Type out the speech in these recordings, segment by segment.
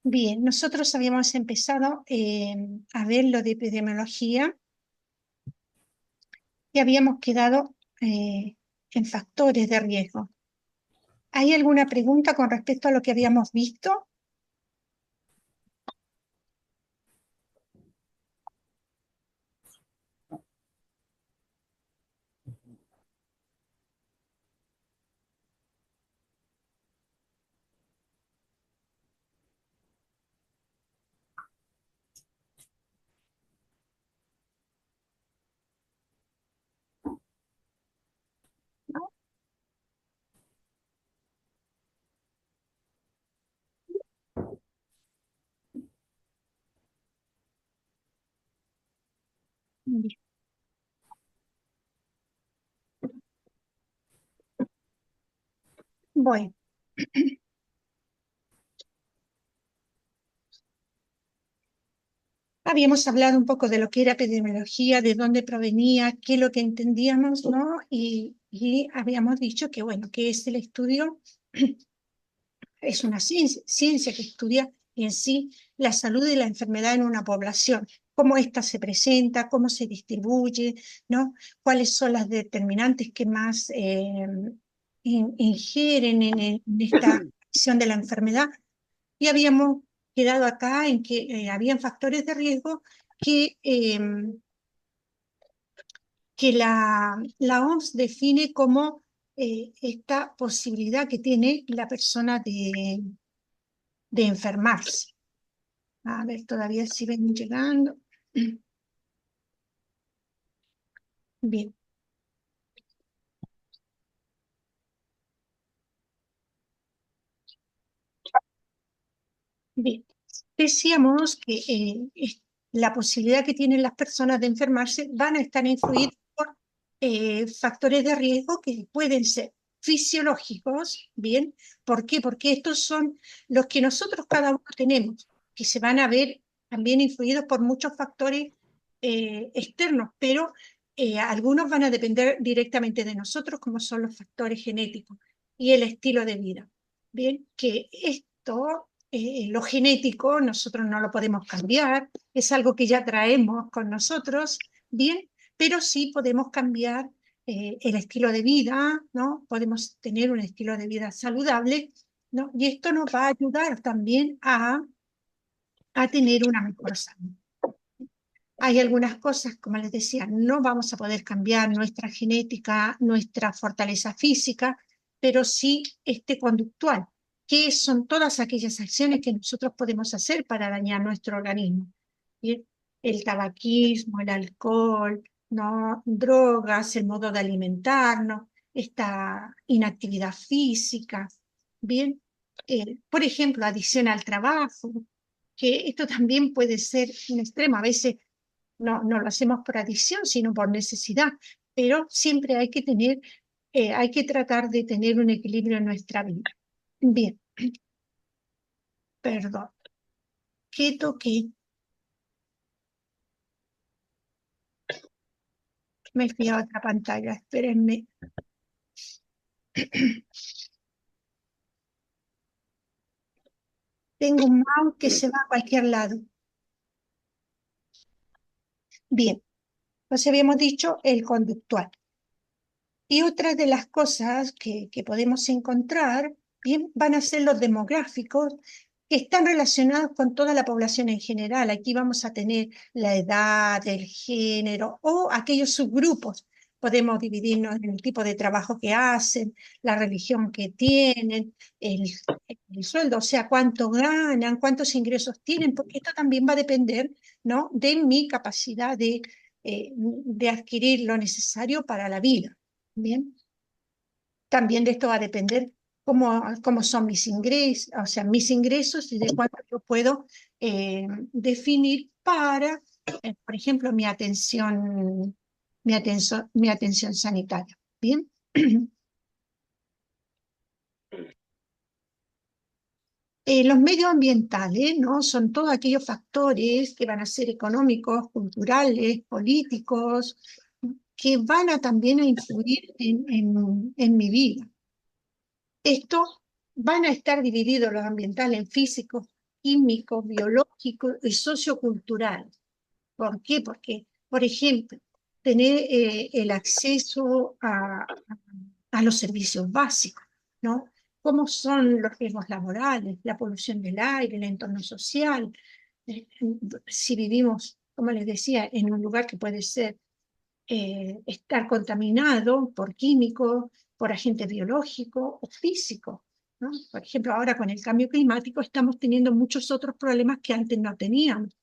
Bien, nosotros habíamos empezado a ver lo de epidemiología y habíamos quedado en factores de riesgo. ¿Hay alguna pregunta con respecto a lo que habíamos visto? ¿No? Bien. Bueno, habíamos hablado un poco de lo que era epidemiología, de dónde provenía, qué es lo que entendíamos, ¿no? Y habíamos dicho que, bueno, que es el estudio, es una ciencia que estudia en sí la salud y la enfermedad en una población, cómo ésta se presenta, cómo se distribuye, ¿no? Cuáles son las determinantes que más ingieren en esta acción de la enfermedad. Y habíamos quedado acá en que habían factores de riesgo que la OMS define como esta posibilidad que tiene la persona de enfermarse. A ver, todavía siguen llegando. Bien, bien. Decíamos que la posibilidad que tienen las personas de enfermarse van a estar influidas por factores de riesgo que pueden ser fisiológicos, ¿bien? ¿Por qué? Porque estos son los que nosotros cada uno tenemos, que se van a ver también influidos por muchos factores externos, pero algunos van a depender directamente de nosotros, como son los factores genéticos y el estilo de vida. Bien, que esto, lo genético, nosotros no lo podemos cambiar, es algo que ya traemos con nosotros, bien, pero sí podemos cambiar el estilo de vida, ¿no? Podemos tener un estilo de vida saludable, ¿no? Y esto nos va a ayudar también a tener una mejor salud. Hay algunas cosas, como les decía, no vamos a poder cambiar nuestra genética, nuestra fortaleza física, pero sí este conductual, que son todas aquellas acciones que nosotros podemos hacer para dañar nuestro organismo. ¿Bien? El tabaquismo, el alcohol, ¿no? Drogas, el modo de alimentarnos, esta inactividad física, ¿bien? Por ejemplo, adicción al trabajo, que esto también puede ser un extremo. A veces no lo hacemos por adicción, sino por necesidad, pero siempre hay que tener, hay que tratar de tener un equilibrio en nuestra vida. Bien, perdón. ¿Qué toqué? Me fui a otra pantalla, espérenme. Tengo un mouse que se va a cualquier lado. Bien, entonces habíamos dicho el conductual. Y otra de las cosas que podemos encontrar, bien, van a ser los demográficos, que están relacionados con toda la población en general. Aquí vamos a tener la edad, el género o aquellos subgrupos. Podemos dividirnos en el tipo de trabajo que hacen, la religión que tienen, el sueldo, o sea, cuánto ganan, cuántos ingresos tienen, porque esto también va a depender, ¿no?, de mi capacidad de adquirir lo necesario para la vida. Bien, también de esto va a depender cómo son mis ingresos, o sea, mis ingresos y de cuánto yo puedo definir para, por ejemplo, mi atención sanitaria. Bien. Los medioambientales, ¿no? Son todos aquellos factores que van a ser económicos, culturales, políticos, que van a también a influir en mi vida. Esto van a estar divididos los ambientales en físicos químico, biológico y sociocultural. ¿Por qué? Porque, por ejemplo, tener el acceso a los servicios básicos, ¿no? ¿Cómo son los riesgos laborales, la polución del aire, el entorno social? Si vivimos, como les decía, en un lugar que puede ser estar contaminado por químicos, por agentes biológicos o físicos, ¿no? Por ejemplo, ahora con el cambio climático estamos teniendo muchos otros problemas que antes no teníamos.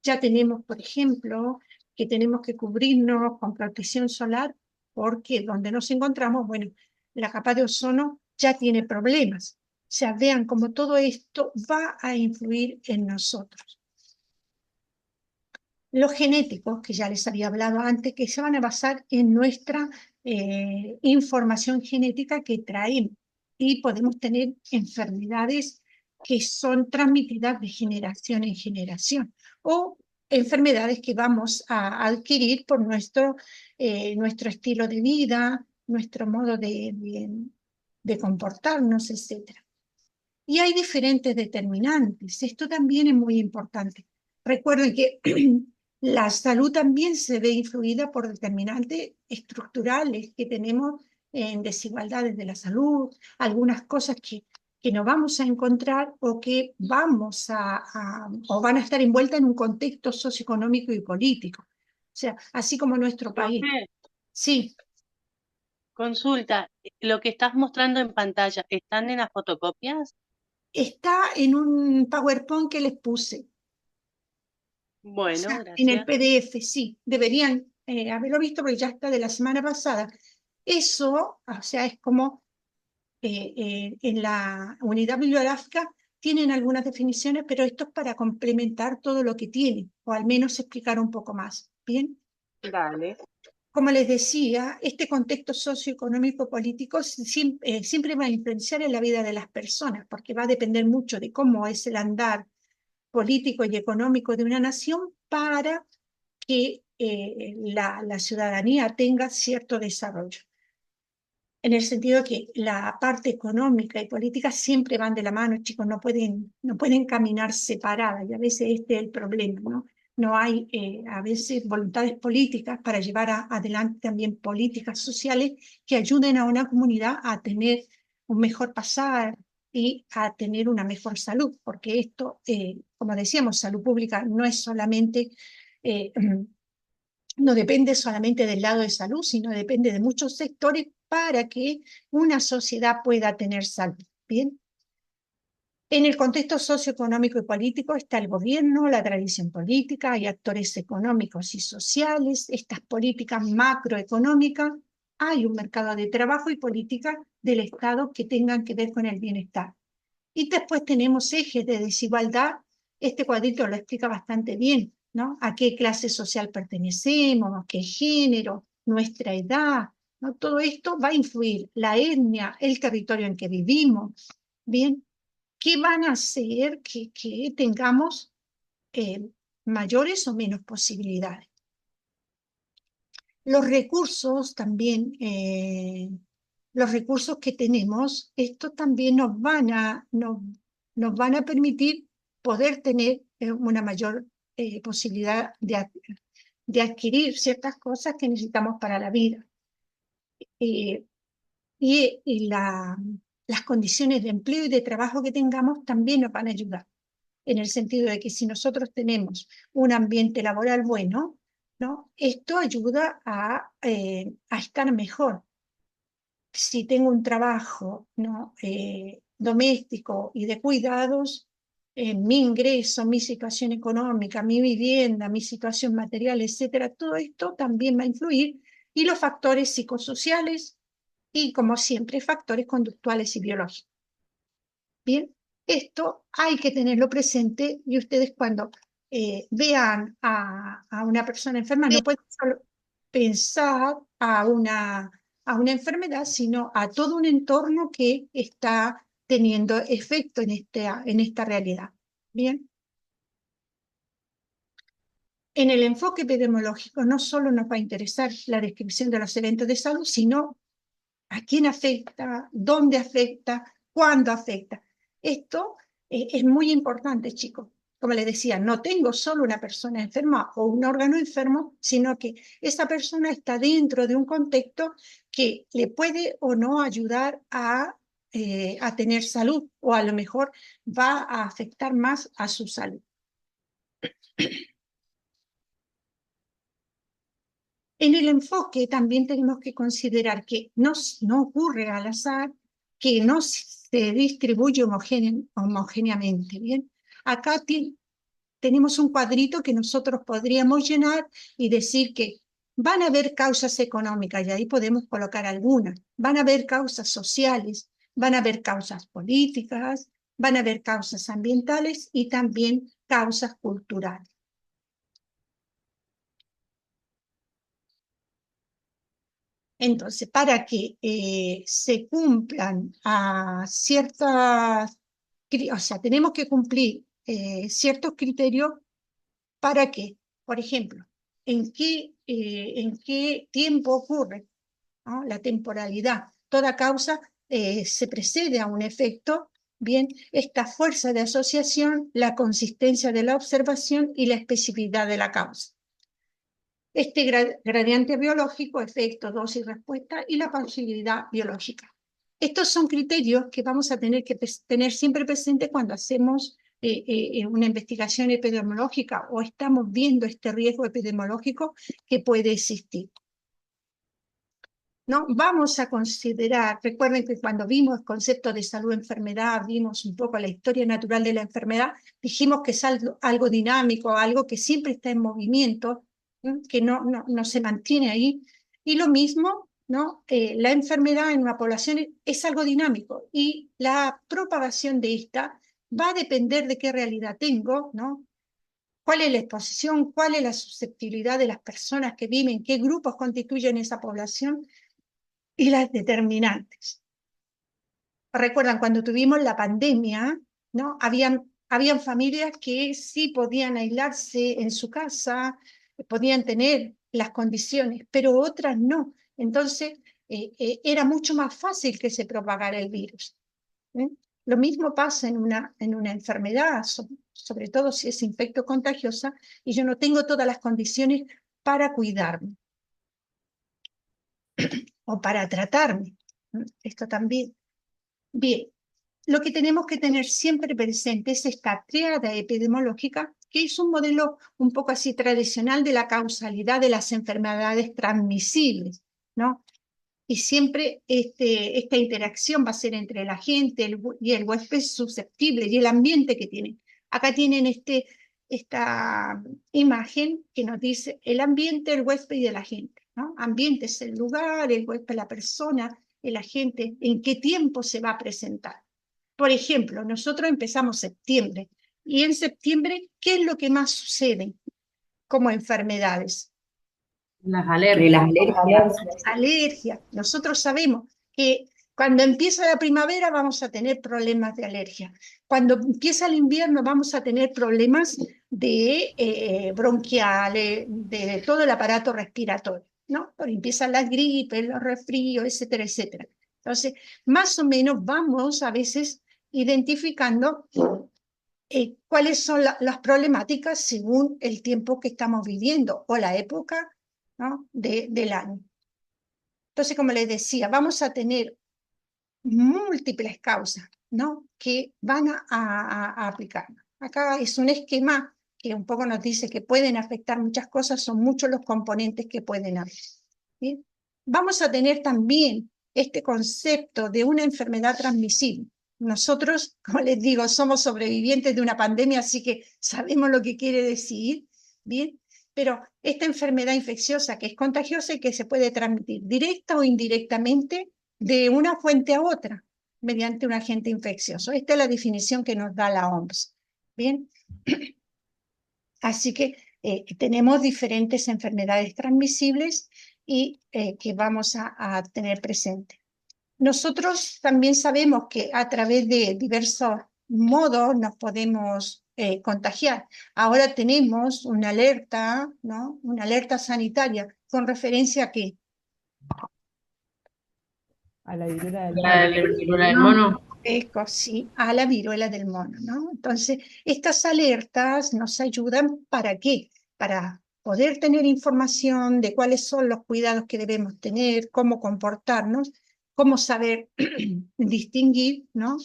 Ya tenemos, por ejemplo, que tenemos que cubrirnos con protección solar porque donde nos encontramos, bueno, la capa de ozono ya tiene problemas. O sea, vean cómo todo esto va a influir en nosotros. Los genéticos, que ya les había hablado antes, que se van a basar en nuestra información genética que traemos y podemos tener enfermedades que son transmitidas de generación en generación o enfermedades que vamos a adquirir por nuestro estilo de vida, nuestro modo de comportarnos, etc. Y hay diferentes determinantes. Esto también es muy importante. Recuerden que la salud también se ve influida por determinantes estructurales que tenemos en desigualdades de la salud, algunas cosas que no vamos a encontrar o que o van a estar envueltas en un contexto socioeconómico y político. O sea, así como nuestro país. Profe, Sí, consulta, lo que estás mostrando en pantalla, ¿están en las fotocopias? está en un PowerPoint que les puse. O Bueno, sea, en el gracias. PDF, sí, deberían haberlo visto porque ya está de la semana pasada. Eso, o sea, es como en la unidad bibliográfica tienen algunas definiciones, pero esto es para complementar todo lo que tiene, o al menos explicar un poco más. Bien, Dale. como les decía, este contexto socioeconómico político siempre va a influenciar en la vida de las personas, porque va a depender mucho de cómo es el andar político y económico de una nación para que la ciudadanía tenga cierto desarrollo. En el sentido de que la parte económica y política siempre van de la mano, chicos, no pueden caminar separadas, y a veces este es el problema, ¿no? No hay a veces voluntades políticas para llevar adelante también políticas sociales que ayuden a una comunidad a tener un mejor pasar y a tener una mejor salud, porque esto, como decíamos, salud pública no es solamente eh, no depende solamente del lado de salud, sino depende de muchos sectores para que una sociedad pueda tener salud. Bien. En el contexto socioeconómico y político está el gobierno, la tradición política, hay actores económicos y sociales, estas políticas macroeconómicas, hay un mercado de trabajo y políticas del Estado que tengan que ver con el bienestar. Y después tenemos ejes de desigualdad. Este cuadrito lo explica bastante bien, ¿no? A qué clase social pertenecemos, a qué género, nuestra edad, ¿no? Todo esto va a influir, la etnia, el territorio en que vivimos, ¿bien? ¿Qué van a hacer que tengamos mayores o menos posibilidades? Los recursos también, los recursos que tenemos, estos también nos van a permitir poder tener una mayor posibilidad de adquirir ciertas cosas que necesitamos para la vida. Eh, y las condiciones de empleo y de trabajo que tengamos también nos van a ayudar, en el sentido de que si nosotros tenemos un ambiente laboral bueno, ¿no? Esto ayuda a estar mejor. Si tengo un trabajo, ¿no? Doméstico y de cuidados, mi ingreso, mi situación económica, mi vivienda, mi situación material, etcétera, todo esto también va a influir, y los factores psicosociales y, como siempre, factores conductuales y biológicos. Bien, esto hay que tenerlo presente, y ustedes cuando vean a una persona enferma no pueden solo pensar a una enfermedad, sino a todo un entorno que está teniendo efecto en esta realidad. Bien, en el enfoque epidemiológico no solo nos va a interesar la descripción de los eventos de salud, sino a quién afecta, dónde afecta, cuándo afecta. Esto Es muy importante, chicos. Como les decía, no tengo solo una persona enferma o un órgano enfermo, sino que esa persona está dentro de un contexto que le puede o no ayudar a tener salud, o a lo mejor va a afectar más a su salud. En el enfoque también tenemos que considerar que no ocurre al azar, que no se distribuye homogéneamente, ¿bien? Acá tenemos un cuadrito que nosotros podríamos llenar y decir que van a haber causas económicas, y ahí podemos colocar algunas, van a haber causas sociales, van a haber causas políticas, van a haber causas ambientales y también causas culturales. Entonces, para que se cumplan a ciertas, o sea, tenemos que cumplir ciertos criterios para que, por ejemplo, en qué tiempo ocurre, ¿no? La temporalidad. Toda causa se precede a un efecto, bien, esta fuerza de asociación, la consistencia de la observación y la especificidad de la causa. Este gradiente biológico, efecto, dosis, respuesta y la posibilidad biológica. Estos son criterios que vamos a tener que tener siempre presente cuando hacemos una investigación epidemiológica o estamos viendo este riesgo epidemiológico que puede existir. ¿No? Vamos a considerar, recuerden que cuando vimos el concepto de salud-enfermedad, vimos un poco la historia natural de la enfermedad, dijimos que es algo dinámico, algo que siempre está en movimiento, que no se mantiene ahí. Y lo mismo, ¿no? La enfermedad en una población es algo dinámico y la propagación de esta va a depender de qué realidad tengo, ¿no? ¿Cuál es la exposición? ¿Cuál es la susceptibilidad de las personas que viven? ¿Qué grupos constituyen esa población? Y las determinantes. Recuerdan cuando tuvimos la pandemia, ¿no? Habían familias que sí podían aislarse en su casa, podían tener las condiciones, pero otras no. Entonces, era mucho más fácil que se propagara el virus. ¿Eh? Lo mismo pasa en una enfermedad, sobre todo si es infecto contagiosa, y yo no tengo todas las condiciones para cuidarme o para tratarme. Esto también. Bien, lo que tenemos que tener siempre presente es esta tríada epidemiológica, que es un modelo un poco así tradicional de la causalidad de las enfermedades transmisibles, ¿no? Y siempre esta interacción va a ser entre la gente y el huésped susceptible y el ambiente que tienen. Acá tienen esta imagen que nos dice el ambiente, el huésped y el agente, ¿no? Ambiente es el lugar, el huésped la persona, el agente, en qué tiempo se va a presentar. Por ejemplo, nosotros empezamos septiembre y en septiembre, ¿qué es lo que más sucede como enfermedades? Las alergias. Alergia. Nosotros sabemos que cuando empieza la primavera vamos a tener problemas de alergia. Cuando empieza el invierno vamos a tener problemas de bronquiales, de todo el aparato respiratorio, ¿no? Porque empiezan las gripes, los resfríos, etcétera, etcétera. Entonces, más o menos vamos a veces identificando cuáles son las problemáticas según el tiempo que estamos viviendo o la época, ¿no? del año. Entonces, como les decía, vamos a tener múltiples causas, ¿no? que van a aplicar. Acá es un esquema que un poco nos dice que pueden afectar muchas cosas, son muchos los componentes que pueden haber. ¿Bien? Vamos a tener también este concepto de una enfermedad transmisible. Nosotros, como les digo, somos sobrevivientes de una pandemia, así que sabemos lo que quiere decir, ¿bien? Pero esta enfermedad infecciosa que es contagiosa y que se puede transmitir directa o indirectamente de una fuente a otra mediante un agente infeccioso. Esta es la definición que nos da la OMS. Bien, así que tenemos diferentes enfermedades transmisibles y que vamos a tener presente. Nosotros también sabemos que a través de diversos modos nos podemos contagiar. Ahora tenemos una alerta, ¿no? Una alerta sanitaria con referencia a qué. A la viruela del La mono. viruela del mono. Sí, a la viruela del mono, ¿no? Entonces, estas alertas nos ayudan ¿para qué? Para poder tener información de cuáles son los cuidados que debemos tener, cómo comportarnos, cómo saber distinguir, ¿no?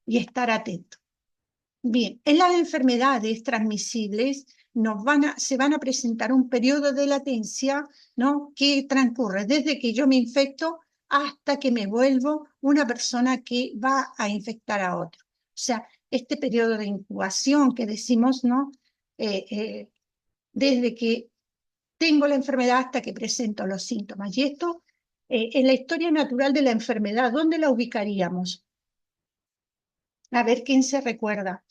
Y estar atentos. Bien, en las enfermedades transmisibles se van a presentar un periodo de latencia, ¿no? Que transcurre desde que yo me infecto hasta que me vuelvo una persona que va a infectar a otro. O sea, este periodo de incubación que decimos, ¿no? Desde que tengo la enfermedad hasta que presento los síntomas. Y esto, en la historia natural de la enfermedad, ¿dónde la ubicaríamos? A ver quién se recuerda.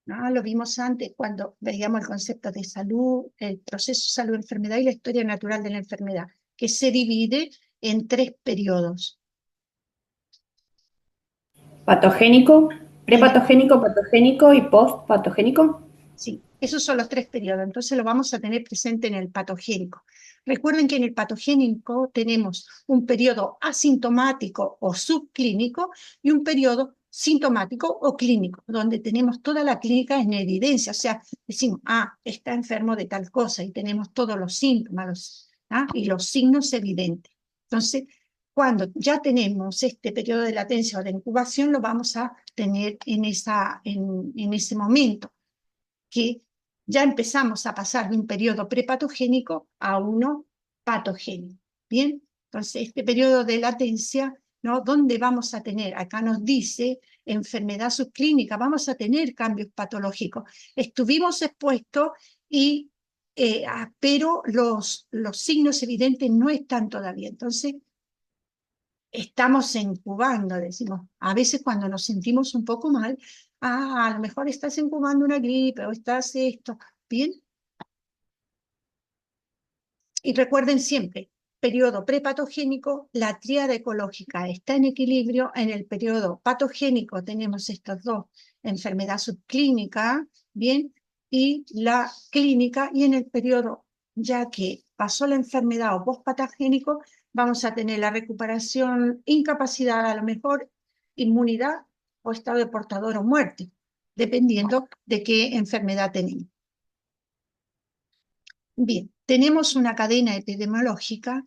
¿No? Lo vimos antes cuando veíamos el concepto de salud, el proceso salud-enfermedad y la historia natural de la enfermedad, que se divide en 3 periodos. Patogénico, En el- prepatogénico, patogénico y postpatogénico. sí, esos son los 3 periodos, entonces lo vamos a tener presente en el patogénico. Recuerden que en el patogénico tenemos un periodo asintomático o subclínico y un periodo sintomático o clínico, donde tenemos toda la clínica en evidencia, o sea, decimos, está enfermo de tal cosa y tenemos todos los síntomas y los signos evidentes. Entonces, cuando ya tenemos este periodo de latencia o de incubación, lo vamos a tener en ese momento que ya empezamos a pasar de un periodo prepatogénico a uno patogénico. Bien, entonces este periodo de latencia, ¿no? ¿Dónde vamos a tener? Acá nos dice enfermedad subclínica, vamos a tener cambios patológicos. Estuvimos expuestos pero los signos evidentes no están todavía. Entonces, estamos incubando, decimos. A veces cuando nos sentimos un poco mal, a lo mejor estás incubando una gripe o estás esto, ¿bien? Y recuerden siempre, periodo prepatogénico, la tríada ecológica está en equilibrio. En el periodo patogénico tenemos estas dos, enfermedad subclínica, ¿bien? Y la clínica, y en el periodo ya que pasó la enfermedad o postpatogénico, vamos a tener la recuperación, incapacidad, a lo mejor inmunidad o estado de portador o muerte, dependiendo de qué enfermedad tenemos. Bien, tenemos una cadena epidemiológica,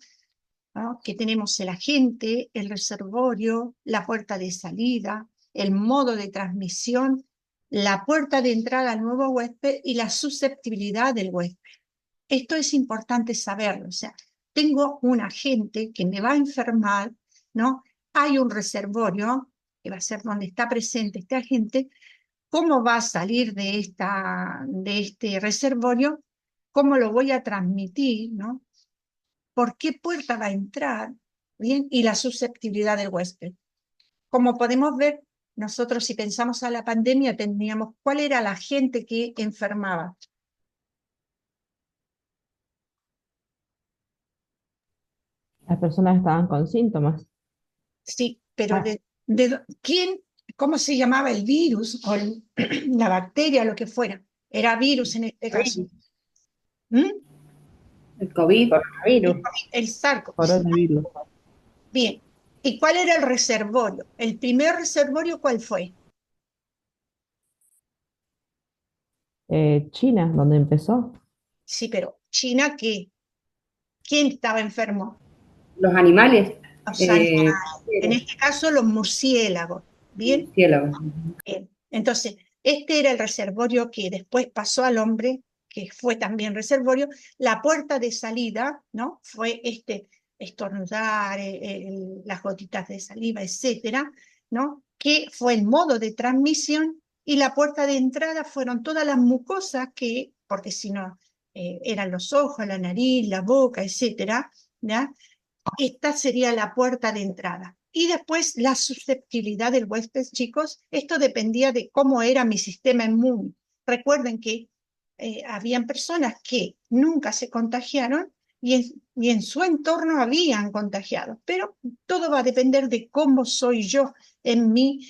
¿no? Que tenemos el agente, el reservorio, la puerta de salida, el modo de transmisión, la puerta de entrada al nuevo huésped y la susceptibilidad del huésped. Esto es importante saberlo, o sea, tengo un agente que me va a enfermar, ¿no? Hay un reservorio, que va a ser donde está presente este agente. ¿Cómo va a salir de este reservorio? ¿Cómo lo voy a transmitir, ¿no? ¿Por qué puerta va a entrar? ¿Bien? Y la susceptibilidad del huésped. Como podemos ver, nosotros si pensamos a la pandemia teníamos cuál era la gente que enfermaba. Las personas estaban con síntomas. Sí, pero Ah, ¿quién, cómo se llamaba el virus o la bacteria, lo que fuera? Era virus en este caso. ¿Mm? El COVID. coronavirus. El SARS. Coronavirus. Bien. ¿Y cuál era el reservorio? ¿El primer reservorio cuál fue? China, donde empezó. Sí, pero China, ¿qué? ¿Quién estaba enfermo? Los animales. Los animales. En Cielos. este caso, los murciélagos. ¿Bien? Murciélagos. Bien. Entonces, este era el reservorio que después pasó al hombre, que fue también reservorio. La puerta de salida, ¿no? Fue estornudar, las gotitas de saliva, etcétera, ¿no? Que fue el modo de transmisión, y la puerta de entrada fueron todas las mucosas que, porque si no, eran los ojos, la nariz, la boca, etcétera, ¿ya? Esta sería la puerta de entrada. Y después la susceptibilidad del huésped, chicos, esto dependía de cómo era mi sistema inmune. Recuerden que habían personas que nunca se contagiaron y en su entorno habían contagiado, pero todo va a depender de cómo soy yo en mi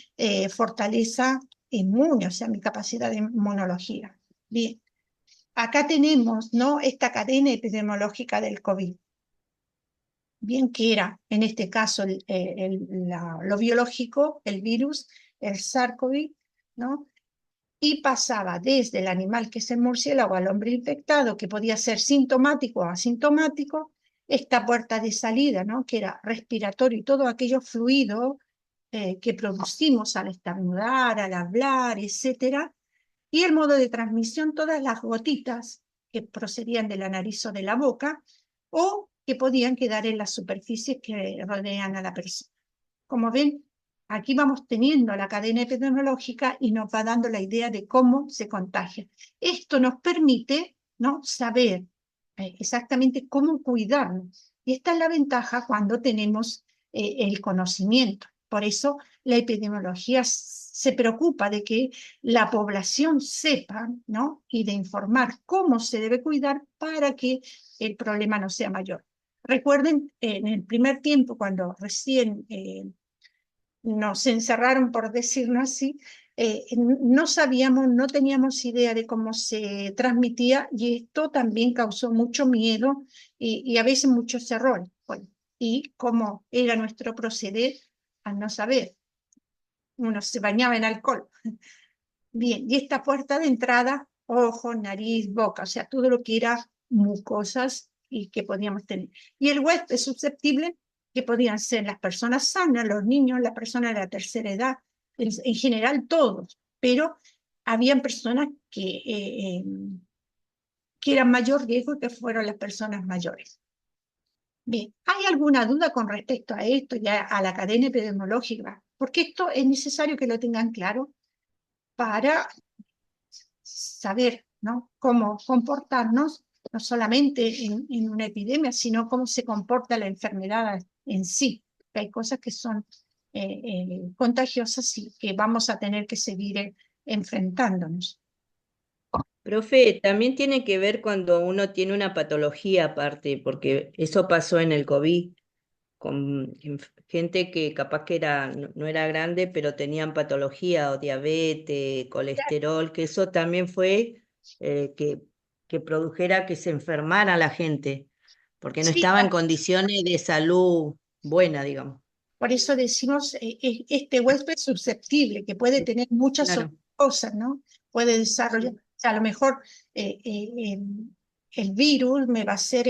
fortaleza inmune, o sea, mi capacidad de inmunología. Bien, acá tenemos, ¿no?, esta cadena epidemiológica del COVID. Bien, que era, en este caso, lo biológico, el virus, el SARS-CoV, ¿no? Y pasaba desde el animal, que es el murciélago, al hombre infectado, que podía ser sintomático o asintomático, esta puerta de salida, ¿no?, que era respiratorio y todo aquello fluido que producimos al estornudar, al hablar, etcétera, y el modo de transmisión, todas las gotitas que procedían de la nariz o de la boca, o que podían quedar en las superficies que rodean a la persona. Como ven, aquí vamos teniendo la cadena epidemiológica y nos va dando la idea de cómo se contagia. Esto nos permite, ¿no?, saber exactamente cómo cuidarnos. Y esta es la ventaja cuando tenemos el conocimiento. Por eso la epidemiología se preocupa de que la población sepa, ¿no?, y de informar cómo se debe cuidar para que el problema no sea mayor. Recuerden, en el primer tiempo, cuando recién nos encerraron, por decirlo así, no sabíamos, no teníamos idea de cómo se transmitía, y esto también causó mucho miedo y a veces muchos errores. Bueno, y cómo era nuestro proceder al no saber. Uno se bañaba en alcohol. Bien, y esta puerta de entrada, ojo, nariz, boca, o sea, todo lo que era mucosas y que podíamos tener. Y el huésped susceptible, que podían ser las personas sanas, los niños, las personas de la tercera edad, en general todos, pero habían personas que eran mayor riesgo, que fueron las personas mayores. Bien, ¿hay alguna duda con respecto a esto, ya a la cadena epidemiológica? Porque esto es necesario que lo tengan claro para saber, ¿no?, cómo comportarnos, no solamente en una epidemia, sino cómo se comporta la enfermedad en sí. Hay cosas que son contagiosas y que vamos a tener que seguir enfrentándonos. Profe, también tiene que ver cuando uno tiene una patología aparte, porque eso pasó en el COVID, con gente que capaz que no era grande, pero tenían patología o diabetes, colesterol, que eso también fue que produjera que se enfermara la gente, porque no Sí, estaba en condiciones de salud buena, digamos. por eso decimos este huésped susceptible, que puede tener muchas Claro, cosas, ¿no? Puede desarrollar, o sea, a lo mejor el virus me va a hacer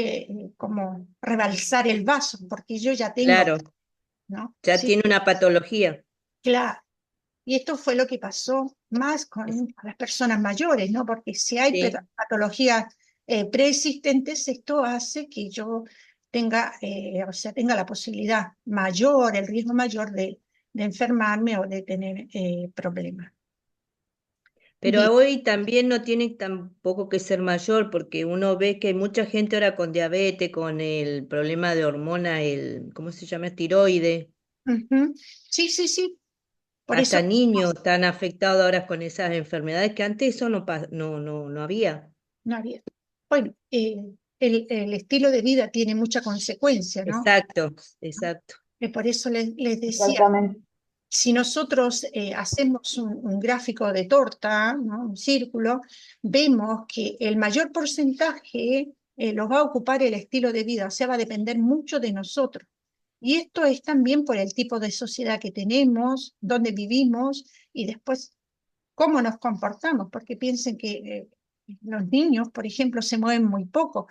como rebalsar el vaso, porque yo ya tengo, claro, ¿no? ya Sí, tiene una patología. claro. Y esto fue lo que pasó más con las personas mayores, ¿no? Porque si hay Sí. patologías preexistentes, esto hace que yo tenga, o sea, tenga la posibilidad mayor, el riesgo mayor de enfermarme o de tener problemas. Bien, Pero hoy también no tiene tampoco que ser mayor, porque uno ve que hay mucha gente ahora con diabetes, con el problema de hormona, ¿cómo se llama? Tiroide. ujú. Sí, sí, sí. Por eso Hasta niños están afectados ahora con esas enfermedades que antes eso no había. no había. Bueno, el estilo de vida tiene mucha consecuencia, ¿no? Exacto, exacto. Por eso les decía, Exactamente. si nosotros hacemos un gráfico de torta, ¿no?, un círculo, vemos que el mayor porcentaje lo va a ocupar el estilo de vida, o sea, va a depender mucho de nosotros. Y esto es también por el tipo de sociedad que tenemos, dónde vivimos y después cómo nos comportamos, porque piensen que los niños, por ejemplo, se mueven muy poco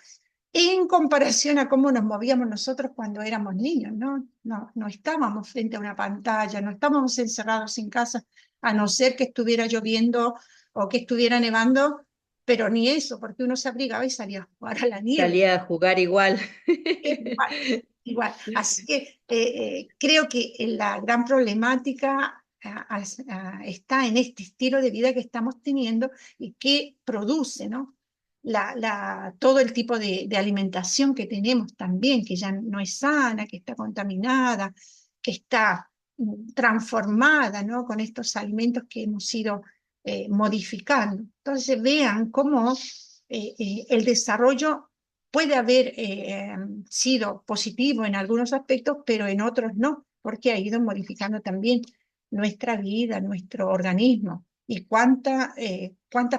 en comparación a cómo nos movíamos nosotros cuando éramos niños, ¿no? No estábamos frente a una pantalla, no estábamos encerrados en casa, a no ser que estuviera lloviendo o que estuviera nevando, pero ni eso, porque uno se abrigaba y salía a jugar a la nieve. Salía a jugar igual. Igual, igual. Así que creo que la gran problemática está en este estilo de vida que estamos teniendo y que produce, ¿no?, todo el tipo de alimentación que tenemos también, que ya no es sana, que está contaminada, que está transformada, ¿no?, con estos alimentos que hemos ido modificando. Entonces vean cómo el desarrollo puede haber sido positivo en algunos aspectos, pero en otros no, porque ha ido modificando también nuestra vida, nuestro organismo, y cuántas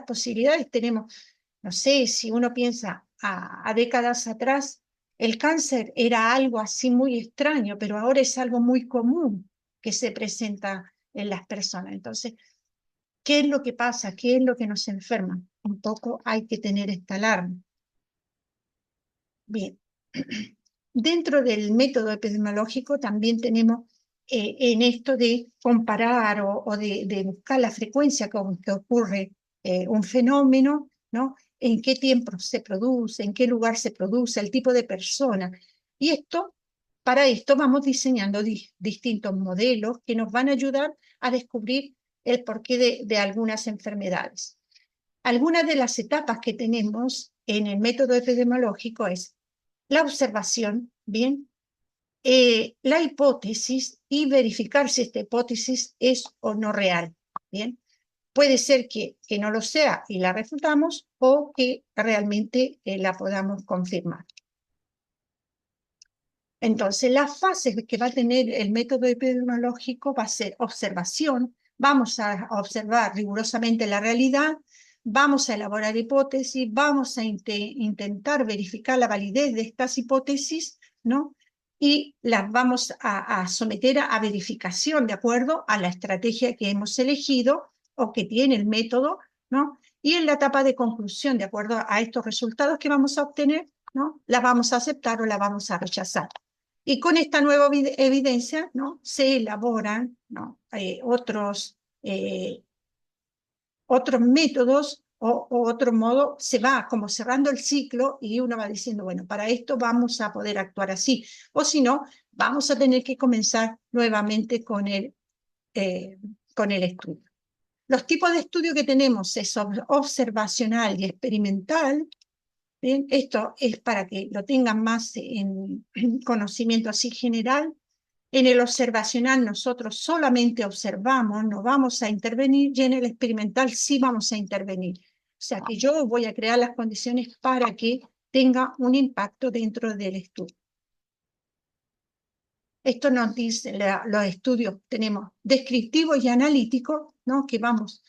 posibilidades tenemos. no sé, si uno piensa a décadas atrás, el cáncer era algo así muy extraño, pero ahora es algo muy común que se presenta en las personas. Entonces, ¿qué es lo que pasa? ¿Qué es lo que nos enferma? Un poco hay que tener esta alarma. Bien. Dentro del método epidemiológico también tenemos en esto de comparar o de buscar la frecuencia con que ocurre un fenómeno, ¿no? En qué tiempo se produce, en qué lugar se produce, el tipo de persona. Y esto, para esto vamos diseñando distintos modelos que nos van a ayudar a descubrir el porqué de algunas enfermedades. Algunas de las etapas que tenemos en el método epidemiológico es la observación, ¿bien? La hipótesis y verificar si esta hipótesis es o no real, ¿bien? Puede ser que no lo sea y la refutamos o que realmente la podamos confirmar. Entonces, las fases que va a tener el método epidemiológico va a ser observación, vamos a observar rigurosamente la realidad, vamos a elaborar hipótesis, vamos a intentar verificar la validez de estas hipótesis, ¿no? Y las vamos a someter a verificación de acuerdo a la estrategia que hemos elegido o que tiene el método, ¿no? Y en la etapa de conclusión, de acuerdo a estos resultados que vamos a obtener, ¿no? La vamos a aceptar o la vamos a rechazar. Y con esta nueva evidencia, ¿no? Se elaboran, ¿no? otros métodos o otro modo, se va como cerrando el ciclo y uno va diciendo, bueno, para esto vamos a poder actuar así, o si no, vamos a tener que comenzar nuevamente con el estudio. Los tipos de estudio que tenemos es observacional y experimental. Bien, esto es para que lo tengan más en conocimiento así general. En el observacional nosotros solamente observamos, no vamos a intervenir, y en el experimental sí vamos a intervenir. O sea que yo voy a crear las condiciones para que tenga un impacto dentro del estudio. Esto nos dice los estudios, tenemos descriptivos y analíticos, ¿no? Que vamos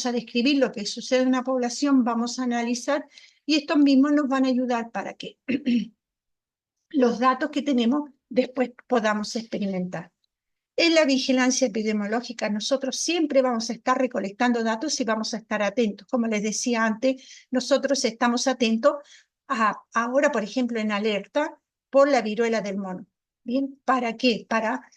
a describir lo que sucede en una población, vamos a analizar, y estos mismos nos van a ayudar para que los datos que tenemos después podamos experimentar. En la vigilancia epidemiológica nosotros siempre vamos a estar recolectando datos y vamos a estar atentos. Como les decía antes, nosotros estamos atentos ahora, por ejemplo, en alerta por la viruela del mono. ¿Bien? ¿Para qué? Para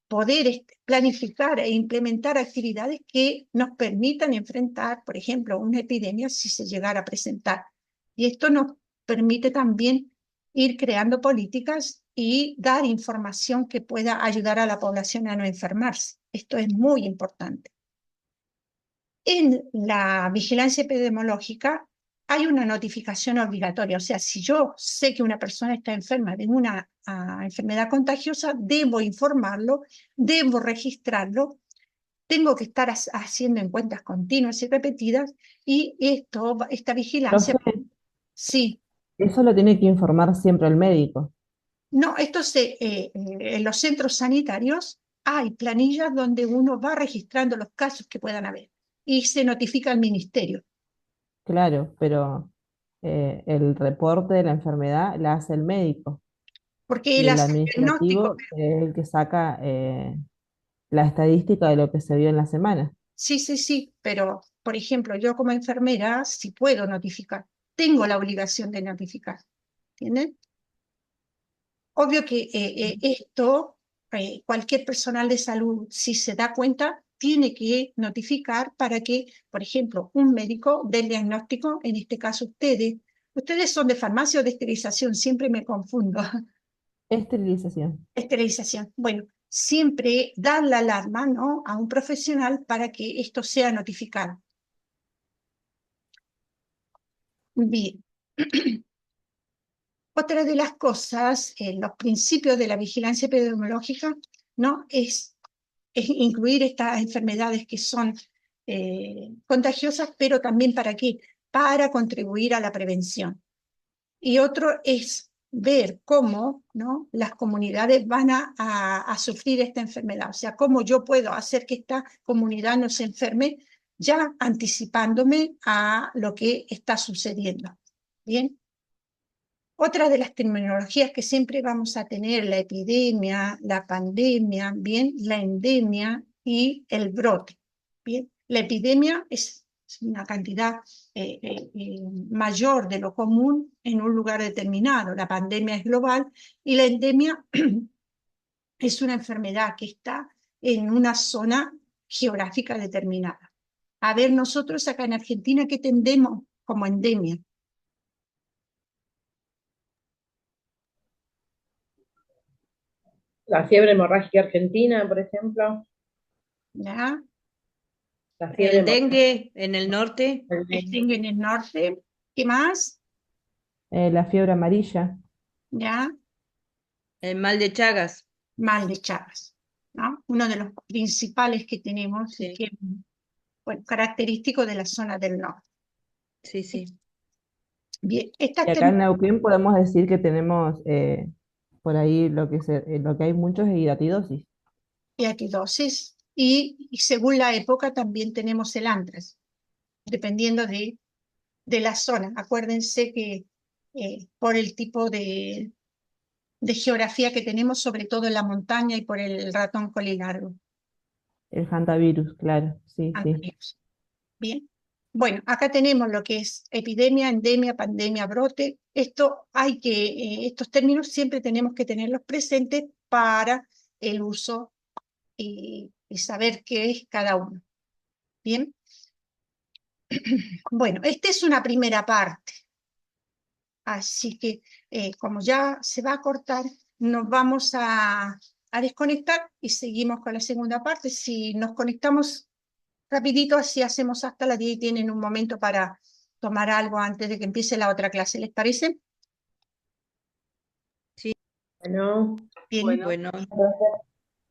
poder planificar e implementar actividades que nos permitan enfrentar, por ejemplo, una epidemia si se llegara a presentar. Y esto nos permite también ir creando políticas y dar información que pueda ayudar a la población a no enfermarse. Esto es muy importante. En la vigilancia epidemiológica hay una notificación obligatoria, o sea, si yo sé que una persona está enferma de una enfermedad contagiosa, debo informarlo, debo registrarlo, tengo que estar haciendo encuestas continuas y repetidas, y esta vigilancia, Profe, sí. eso lo tiene que informar siempre el médico. No, en los centros sanitarios hay planillas donde uno va registrando los casos que puedan haber y se notifica al ministerio. Claro, pero el reporte de la enfermedad la hace el médico Porque y él el hace el diagnóstico, administrativo es el que saca la estadística de lo que se vio en la semana. sí, pero por ejemplo, yo como enfermera sí puedo notificar, tengo la obligación de notificar, ¿entienden? Obvio que cualquier personal de salud, si se da cuenta, tiene que notificar para que, por ejemplo, un médico del diagnóstico, en este caso ustedes son de farmacia o de esterilización, siempre me confundo. Esterilización. Esterilización. Bueno, siempre dar la alarma, ¿no?, a un profesional para que esto sea notificado. Bien. Otra de las cosas, los principios de la vigilancia epidemiológica, ¿no?, es incluir estas enfermedades que son contagiosas, pero también ¿para qué? Para contribuir a la prevención. Y otro es ver cómo, ¿no?, las comunidades van a sufrir esta enfermedad, o sea, cómo yo puedo hacer que esta comunidad no se enferme ya anticipándome a lo que está sucediendo. Bien. Otra de las terminologías que siempre vamos a tener, la epidemia, la pandemia, bien, la endemia y el brote. Bien, la epidemia es una cantidad mayor de lo común en un lugar determinado. La pandemia es global y la endemia es una enfermedad que está en una zona geográfica determinada. A ver, nosotros acá en Argentina, ¿qué tendemos como endemia? La fiebre hemorrágica argentina, por ejemplo. ¿Ya? La fiebre El dengue en el norte, Extingue en el norte. ¿Qué más? La fiebre amarilla. ¿Ya? el mal de Chagas. Mal de Chagas, ¿no? Uno de los principales que tenemos y Sí, que, bueno, característico de la zona del norte. sí, sí. Bien, Y acá en Neuquén podemos decir que tenemos por ahí lo que hay mucho es hidatidosis. atidosis y según la época también tenemos el antras, dependiendo de la zona. Acuérdense que por el tipo de geografía que tenemos, sobre todo en la montaña y por el ratón colilargo. El hantavirus, claro, sí, sí. Bien. Bueno, acá tenemos lo que es epidemia, endemia, pandemia, brote. Estos términos siempre tenemos que tenerlos presentes para el uso y saber qué es cada uno. Bien. Bueno, esta es una primera parte. Así que, como ya se va a cortar, nos vamos a desconectar y seguimos con la segunda parte. Si nos conectamos rapidito, así hacemos hasta las 10 y tienen un momento para tomar algo antes de que empiece la otra clase. ¿Les parece? Bueno, Bien. Bueno. Bueno. gracias.